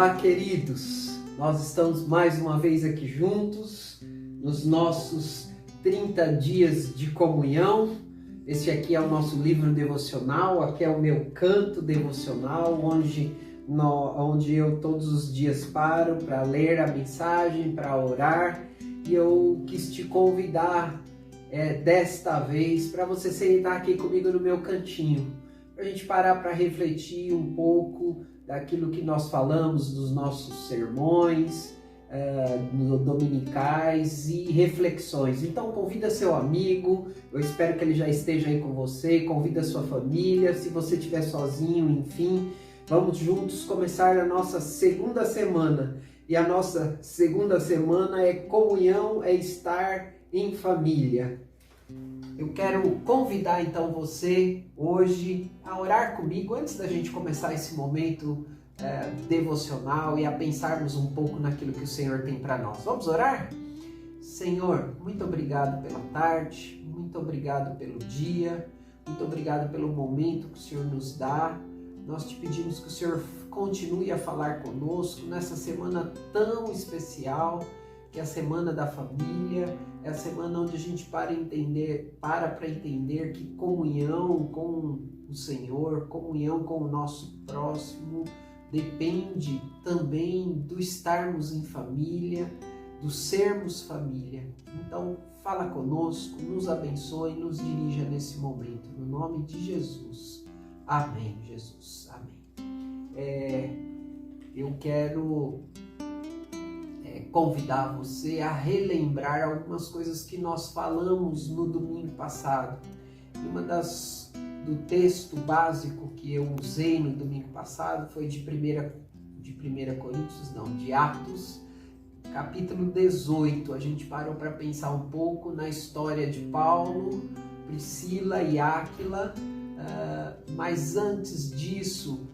Olá, queridos! Nós estamos mais uma vez aqui juntos nos nossos 30 dias de comunhão. Este aqui é o nosso livro devocional, aqui é o meu canto devocional, onde eu todos os dias paro para ler a mensagem, para orar. E eu quis te convidar desta vez para você sentar aqui comigo no meu cantinho, para a gente parar para refletir um pouco daquilo que nós falamos dos nossos sermões dominicais e reflexões. Então convida seu amigo, eu espero que ele já esteja aí com você, convida sua família, se você estiver sozinho, enfim, vamos juntos começar a nossa segunda semana. E a nossa segunda semana é comunhão, é estar em família. Eu quero convidar então você hoje a orar comigo antes da gente começar esse momento devocional e a pensarmos um pouco naquilo que o Senhor tem para nós. Vamos orar? Senhor, muito obrigado pela tarde, muito obrigado pelo dia, muito obrigado pelo momento que o Senhor nos dá. Nós te pedimos que o Senhor continue a falar conosco nessa semana tão especial, que é a semana da família, é a semana onde a gente para entender que comunhão com o Senhor, comunhão com o nosso próximo, depende também do estarmos em família, do sermos família. Então, fala conosco, nos abençoe e nos dirija nesse momento. No nome de Jesus. Amém, Jesus. Amém. Eu quero convidar você a relembrar algumas coisas que nós falamos no domingo passado. Do texto básico que eu usei no domingo passado foi de Atos, capítulo 18. A gente parou para pensar um pouco na história de Paulo, Priscila e Áquila, mas antes disso,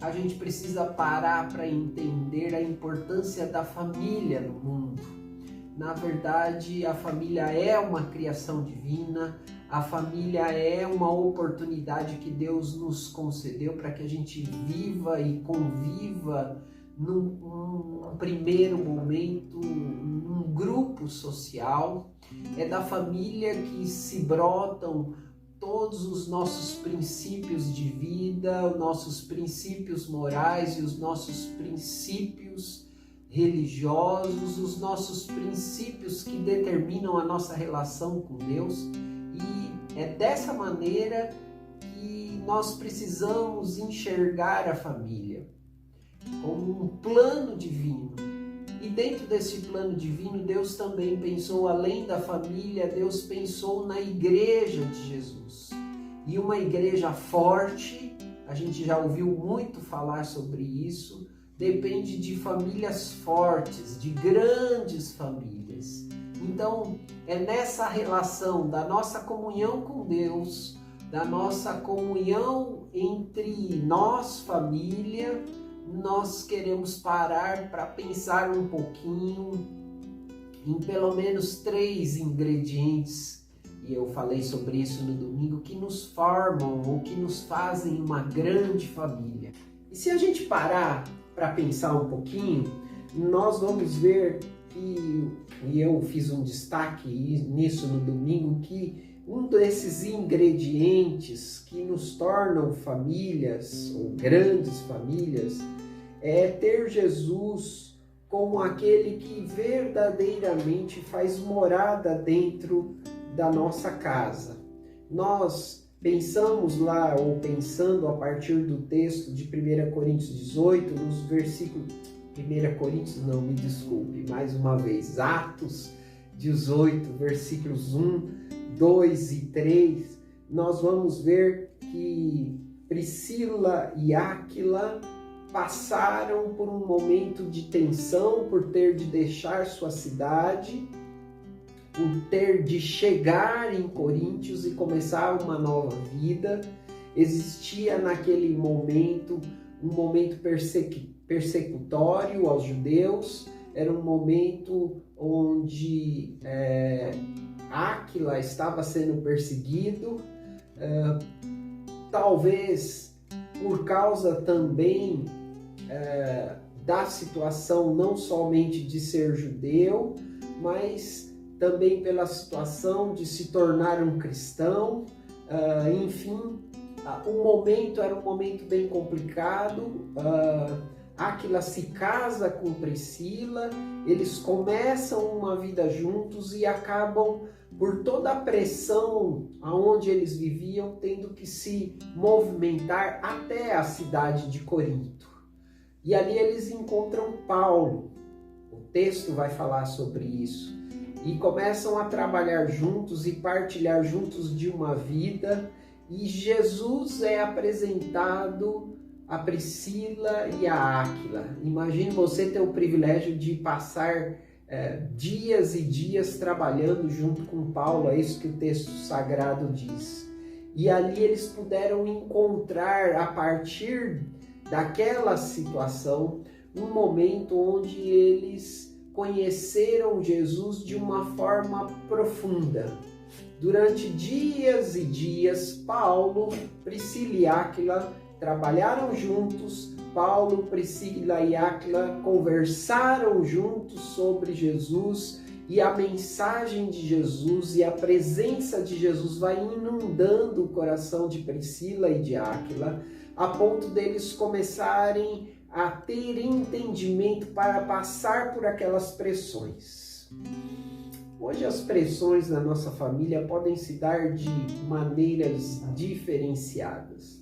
a gente precisa parar para entender a importância da família no mundo. Na verdade, a família é uma criação divina, a família é uma oportunidade que Deus nos concedeu para que a gente viva e conviva num primeiro momento, num grupo social. É da família que se brotam todos os nossos princípios de vida, os nossos princípios morais e os nossos princípios religiosos, os nossos princípios que determinam a nossa relação com Deus. E é dessa maneira que nós precisamos enxergar a família, como um plano divino. E dentro desse plano divino, Deus também pensou, além da família, Deus pensou na igreja de Jesus. E uma igreja forte, a gente já ouviu muito falar sobre isso, depende de famílias fortes, de grandes famílias. Então, é nessa relação da nossa comunhão com Deus, da nossa comunhão entre nós, família, nós queremos parar para pensar um pouquinho em pelo menos 3 ingredientes, e eu falei sobre isso no domingo, que nos formam ou que nos fazem uma grande família. E se a gente parar para pensar um pouquinho, nós vamos ver que, e eu fiz um destaque nisso no domingo, que um desses ingredientes que nos tornam famílias, ou grandes famílias, é ter Jesus como aquele que verdadeiramente faz morada dentro da nossa casa. Nós pensamos lá, ou pensando a partir do texto de 1 Coríntios 18, nos versículos... 1 Coríntios, não, me desculpe, mais uma vez, Atos 18, versículos 1, 2 e 3, nós vamos ver que Priscila e Áquila passaram por um momento de tensão por ter de deixar sua cidade, por ter de chegar em Coríntios e começar uma nova vida. Existia naquele momento um momento persecutório aos judeus, era um momento onde Áquila estava sendo perseguido, talvez por causa também da situação não somente de ser judeu, mas também pela situação de se tornar um cristão. Enfim, o momento era um momento bem complicado. Áquila se casa com Priscila, eles começam uma vida juntos e acabam, por toda a pressão aonde eles viviam, tendo que se movimentar até a cidade de Corinto. E ali eles encontram Paulo. O texto vai falar sobre isso. E começam a trabalhar juntos e partilhar juntos de uma vida. E Jesus é apresentado a Priscila e a Áquila. Imagine você ter o privilégio de passar dias e dias trabalhando junto com Paulo. É isso que o texto sagrado diz. E ali eles puderam encontrar, a partir daquela situação, um momento onde eles conheceram Jesus de uma forma profunda. Durante dias e dias, Paulo, Priscila e Áquila trabalharam juntos. Paulo, Priscila e Áquila conversaram juntos sobre Jesus, e a mensagem de Jesus e a presença de Jesus vai inundando o coração de Priscila e de Áquila, a ponto deles começarem a ter entendimento para passar por aquelas pressões. Hoje as pressões na nossa família podem se dar de maneiras diferenciadas.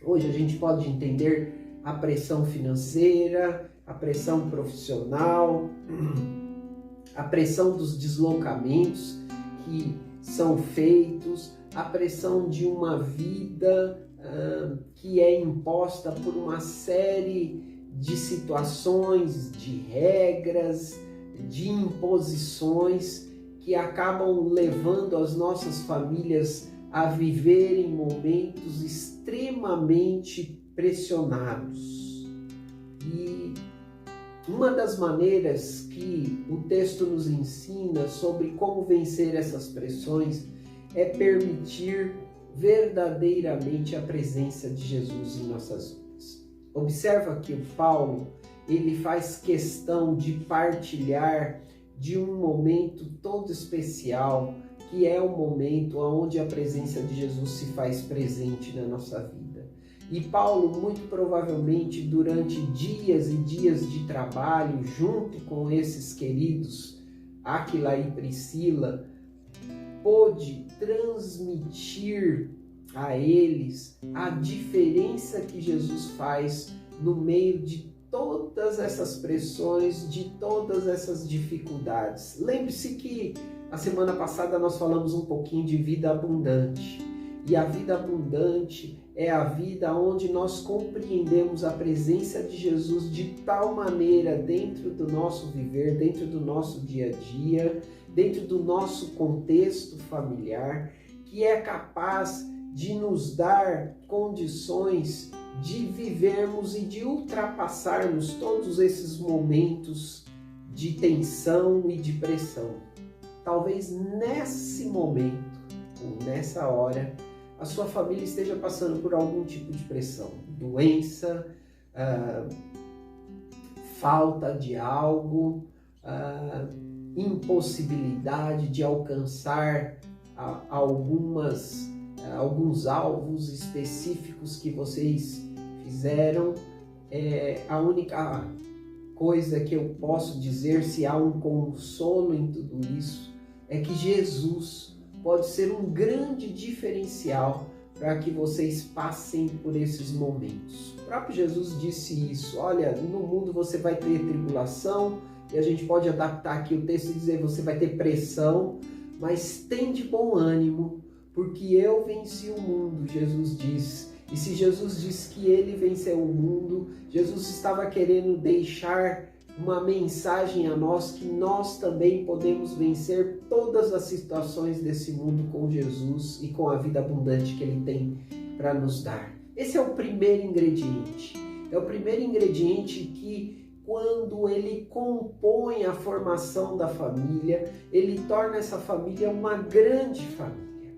Hoje a gente pode entender a pressão financeira, a pressão profissional, a pressão dos deslocamentos que são feitos, a pressão de uma vida que é imposta por uma série de situações, de regras, de imposições que acabam levando as nossas famílias a viverem momentos extremamente pressionados. E uma das maneiras que o texto nos ensina sobre como vencer essas pressões é permitir verdadeiramente a presença de Jesus em nossas vidas. Observa que o Paulo, ele faz questão de partilhar de um momento todo especial, que é o momento onde a presença de Jesus se faz presente na nossa vida. E Paulo, muito provavelmente, durante dias e dias de trabalho, junto com esses queridos Áquila e Priscila, pôde transmitir a eles a diferença que Jesus faz no meio de todas essas pressões, de todas essas dificuldades. Lembre-se que a semana passada nós falamos um pouquinho de vida abundante. E a vida abundante é a vida onde nós compreendemos a presença de Jesus de tal maneira dentro do nosso viver, dentro do nosso dia a dia, dentro do nosso contexto familiar, que é capaz de nos dar condições de vivermos e de ultrapassarmos todos esses momentos de tensão e de pressão. Talvez nesse momento, ou nessa hora, a sua família esteja passando por algum tipo de pressão, doença, falta de algo, impossibilidade de alcançar alguns alvos específicos que vocês fizeram. A única coisa que eu posso dizer, se há um consolo em tudo isso, é que Jesus pode ser um grande diferencial para que vocês passem por esses momentos. O próprio Jesus disse isso: olha, no mundo você vai ter tribulação, e a gente pode adaptar aqui o texto e dizer você vai ter pressão, mas tem de bom ânimo, porque eu venci o mundo, Jesus diz. E se Jesus diz que ele venceu o mundo, Jesus estava querendo deixar uma mensagem a nós que nós também podemos vencer todas as situações desse mundo com Jesus e com a vida abundante que ele tem para nos dar. Esse é o primeiro ingrediente. É o primeiro ingrediente que, quando ele compõe a formação da família, ele torna essa família uma grande família.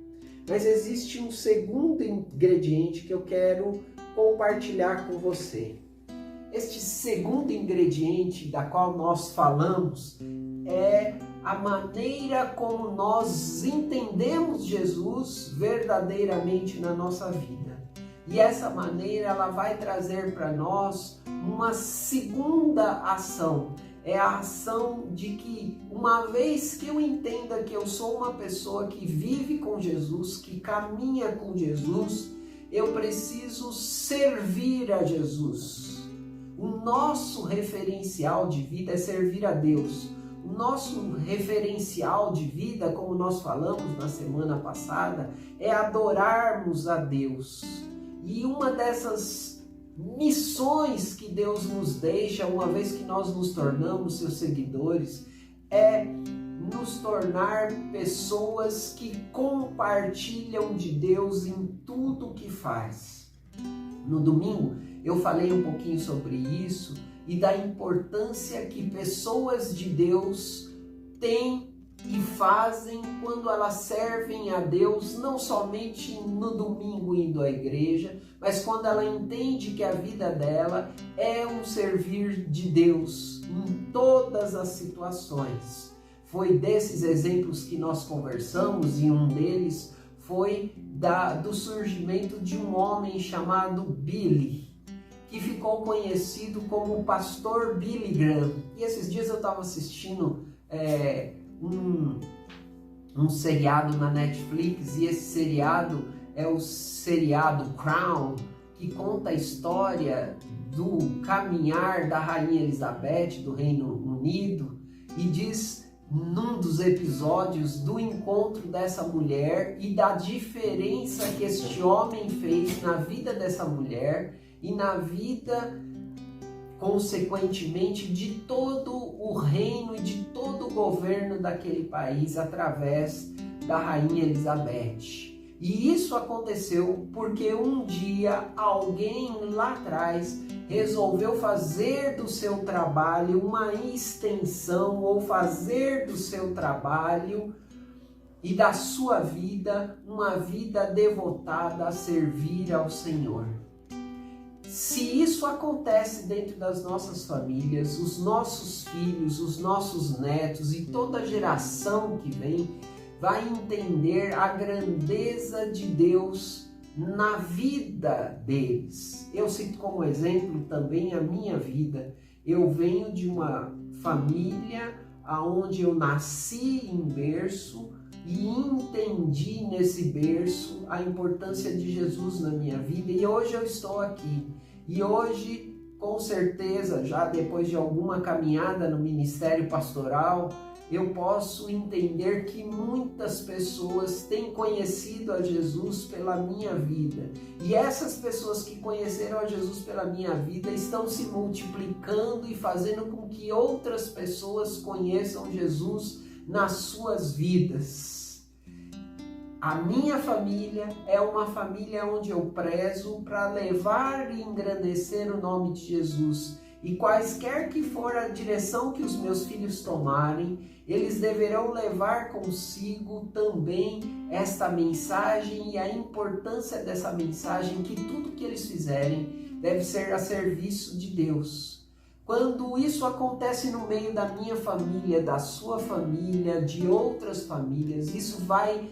Mas existe um segundo ingrediente que eu quero compartilhar com você. Este segundo ingrediente da qual nós falamos é a maneira como nós entendemos Jesus verdadeiramente na nossa vida. E essa maneira ela vai trazer para nós uma segunda ação. É a ação de que, uma vez que eu entenda que eu sou uma pessoa que vive com Jesus, que caminha com Jesus, eu preciso servir a Jesus. O nosso referencial de vida é servir a Deus. O nosso referencial de vida, como nós falamos na semana passada, é adorarmos a Deus. E uma dessas missões que Deus nos deixa, uma vez que nós nos tornamos seus seguidores, é nos tornar pessoas que compartilham de Deus em tudo que faz. No domingo eu falei um pouquinho sobre isso e da importância que pessoas de Deus têm e fazem quando elas servem a Deus, não somente no domingo indo à igreja, mas quando ela entende que a vida dela é um servir de Deus em todas as situações. Foi desses exemplos que nós conversamos e um deles foi do surgimento de um homem chamado Billy, que ficou conhecido como o pastor Billy Graham. E esses dias eu estava assistindo um seriado na Netflix, e esse seriado é o seriado Crown, que conta a história do caminhar da Rainha Elizabeth do Reino Unido, e diz num dos episódios do encontro dessa mulher e da diferença que este homem fez na vida dessa mulher e na vida, consequentemente, de todo o reino e de todo o governo daquele país através da Rainha Elizabeth. E isso aconteceu porque um dia alguém lá atrás resolveu fazer do seu trabalho uma extensão, ou fazer do seu trabalho e da sua vida uma vida devotada a servir ao Senhor. Se isso acontece dentro das nossas famílias, os nossos filhos, os nossos netos e toda a geração que vem vai entender a grandeza de Deus na vida deles. Eu cito como exemplo também a minha vida. Eu venho de uma família onde eu nasci em berço e entendi nesse berço a importância de Jesus na minha vida, e hoje eu estou aqui. E hoje, com certeza, já depois de alguma caminhada no ministério pastoral, eu posso entender que muitas pessoas têm conhecido a Jesus pela minha vida. E essas pessoas que conheceram a Jesus pela minha vida estão se multiplicando e fazendo com que outras pessoas conheçam Jesus nas suas vidas. A minha família é uma família onde eu prezo para levar e engrandecer o nome de Jesus. E quaisquer que for a direção que os meus filhos tomarem, eles deverão levar consigo também esta mensagem e a importância dessa mensagem, que tudo que eles fizerem deve ser a serviço de Deus. Quando isso acontece no meio da minha família, da sua família, de outras famílias, isso vai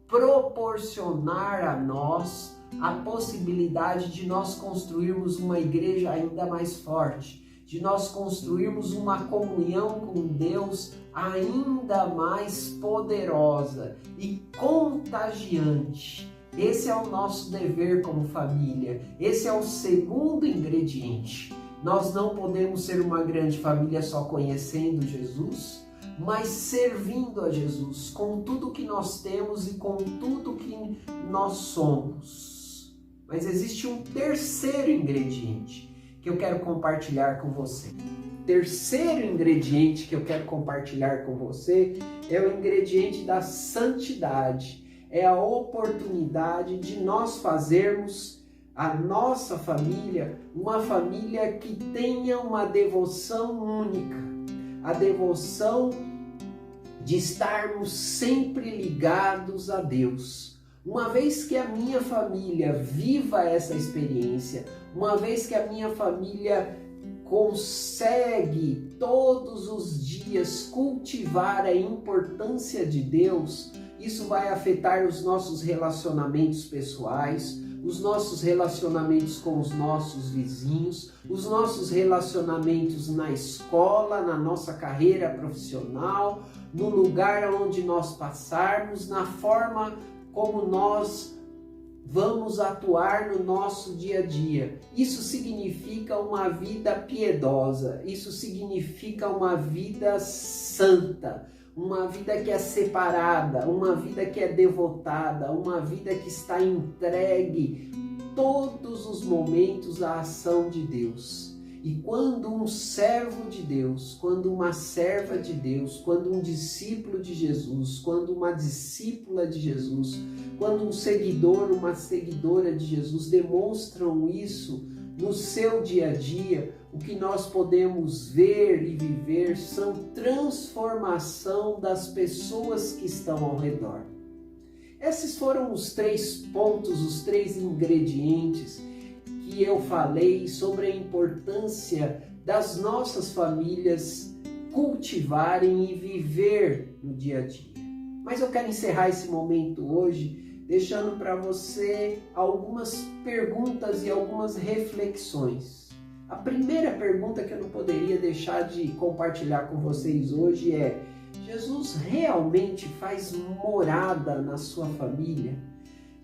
proporcionar a nós a possibilidade de nós construirmos uma igreja ainda mais forte, de nós construirmos uma comunhão com Deus ainda mais poderosa e contagiante. Esse é o nosso dever como família. Esse é o segundo ingrediente. Nós não podemos ser uma grande família só conhecendo Jesus, mas servindo a Jesus com tudo que nós temos e com tudo que nós somos. Mas existe um terceiro ingrediente que eu quero compartilhar com você. O terceiro ingrediente que eu quero compartilhar com você é o ingrediente da santidade. É a oportunidade de nós fazermos a nossa família uma família que tenha uma devoção única. A devoção de estarmos sempre ligados a Deus. Uma vez que a minha família viva essa experiência, uma vez que a minha família consegue todos os dias cultivar a importância de Deus, isso vai afetar os nossos relacionamentos pessoais, os nossos relacionamentos com os nossos vizinhos, os nossos relacionamentos na escola, na nossa carreira profissional, no lugar onde nós passarmos, na forma como nós vamos atuar no nosso dia a dia. Isso significa uma vida piedosa, isso significa uma vida santa, uma vida que é separada, uma vida que é devotada, uma vida que está entregue todos os momentos à ação de Deus. E quando um servo de Deus, quando uma serva de Deus, quando um discípulo de Jesus, quando uma discípula de Jesus, quando um seguidor, uma seguidora de Jesus demonstram isso no seu dia a dia, o que nós podemos ver e viver são transformação das pessoas que estão ao redor. Esses foram os 3 pontos, os 3 ingredientes que eu falei sobre a importância das nossas famílias cultivarem e viver no dia a dia. Mas eu quero encerrar esse momento hoje deixando para você algumas perguntas e algumas reflexões. A primeira pergunta que eu não poderia deixar de compartilhar com vocês hoje é: Jesus realmente faz morada na sua família?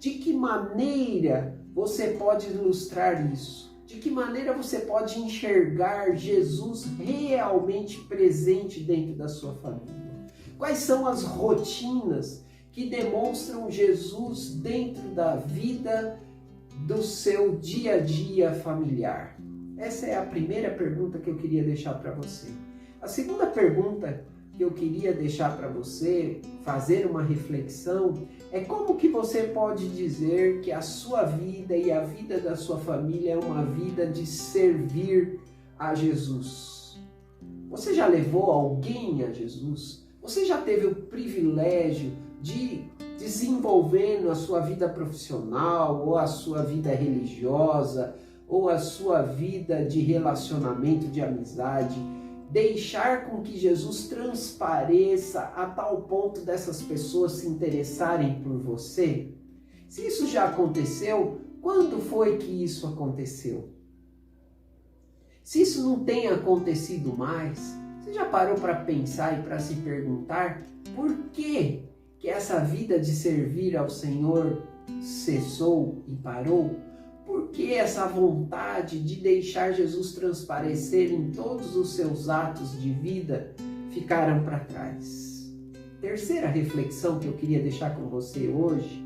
De que maneira você pode ilustrar isso? De que maneira você pode enxergar Jesus realmente presente dentro da sua família? Quais são as rotinas que demonstram Jesus dentro da vida do seu dia a dia familiar? Essa é a primeira pergunta que eu queria deixar para você. A segunda pergunta que eu queria deixar para você fazer uma reflexão é: como que você pode dizer que a sua vida e a vida da sua família é uma vida de servir a Jesus? Você já levou alguém a Jesus? Você já teve o privilégio de desenvolvendo a sua vida profissional, ou a sua vida religiosa, ou a sua vida de relacionamento, de amizade, deixar com que Jesus transpareça a tal ponto dessas pessoas se interessarem por você? Se isso já aconteceu, quando foi que isso aconteceu? Se isso não tem acontecido mais, você já parou para pensar e para se perguntar por que essa vida de servir ao Senhor cessou e parou? Por que essa vontade de deixar Jesus transparecer em todos os seus atos de vida ficaram para trás? Terceira reflexão que eu queria deixar com você hoje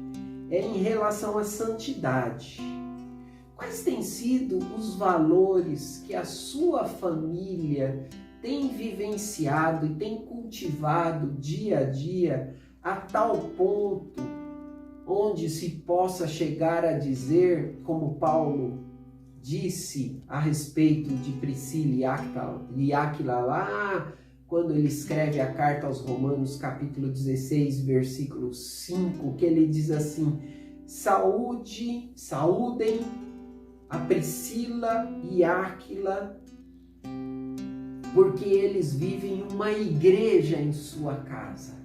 é em relação à santidade. Quais têm sido os valores que a sua família tem vivenciado e tem cultivado dia a dia a tal ponto onde se possa chegar a dizer, como Paulo disse a respeito de Priscila e Áquila lá, quando ele escreve a carta aos Romanos, capítulo 16, versículo 5, que ele diz assim: saúdem a Priscila e Áquila, porque eles vivem uma igreja em sua casa.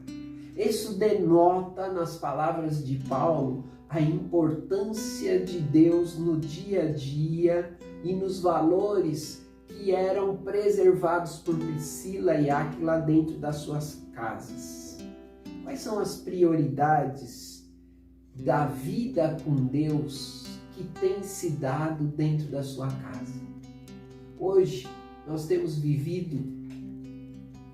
Isso denota, nas palavras de Paulo, a importância de Deus no dia a dia e nos valores que eram preservados por Priscila e Áquila dentro das suas casas. Quais são as prioridades da vida com Deus que tem se dado dentro da sua casa? Hoje nós temos vivido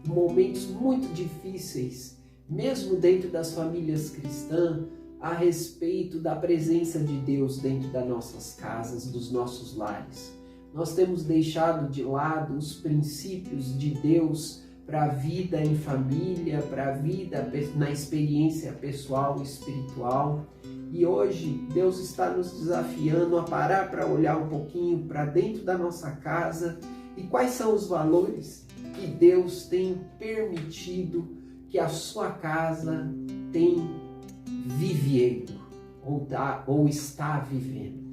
momentos muito difíceis, mesmo dentro das famílias cristãs, a respeito da presença de Deus dentro das nossas casas, dos nossos lares. Nós temos deixado de lado os princípios de Deus para a vida em família, para a vida na experiência pessoal e espiritual. E hoje Deus está nos desafiando a parar para olhar um pouquinho para dentro da nossa casa e quais são os valores que Deus tem permitido que a sua casa tem vivido ou está vivendo.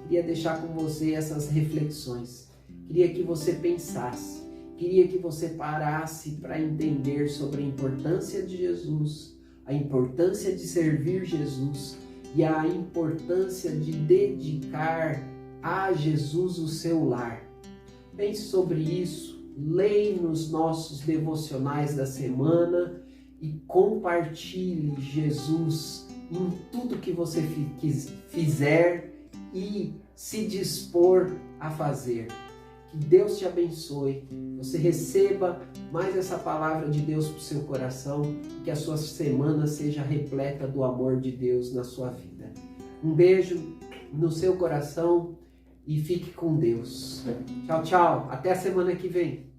Queria deixar com você essas reflexões. queria que você pensasse, queria que você parasse para entender sobre a importância de Jesus, a importância de servir Jesus e a importância de dedicar a Jesus o seu lar. Pense sobre isso, leia nos nossos devocionais da semana e compartilhe Jesus em tudo que você fizer e se dispor a fazer. Que Deus te abençoe, você receba mais essa palavra de Deus para o seu coração, que a sua semana seja repleta do amor de Deus na sua vida. Um beijo no seu coração e fique com Deus. Tchau, tchau. Até a semana que vem.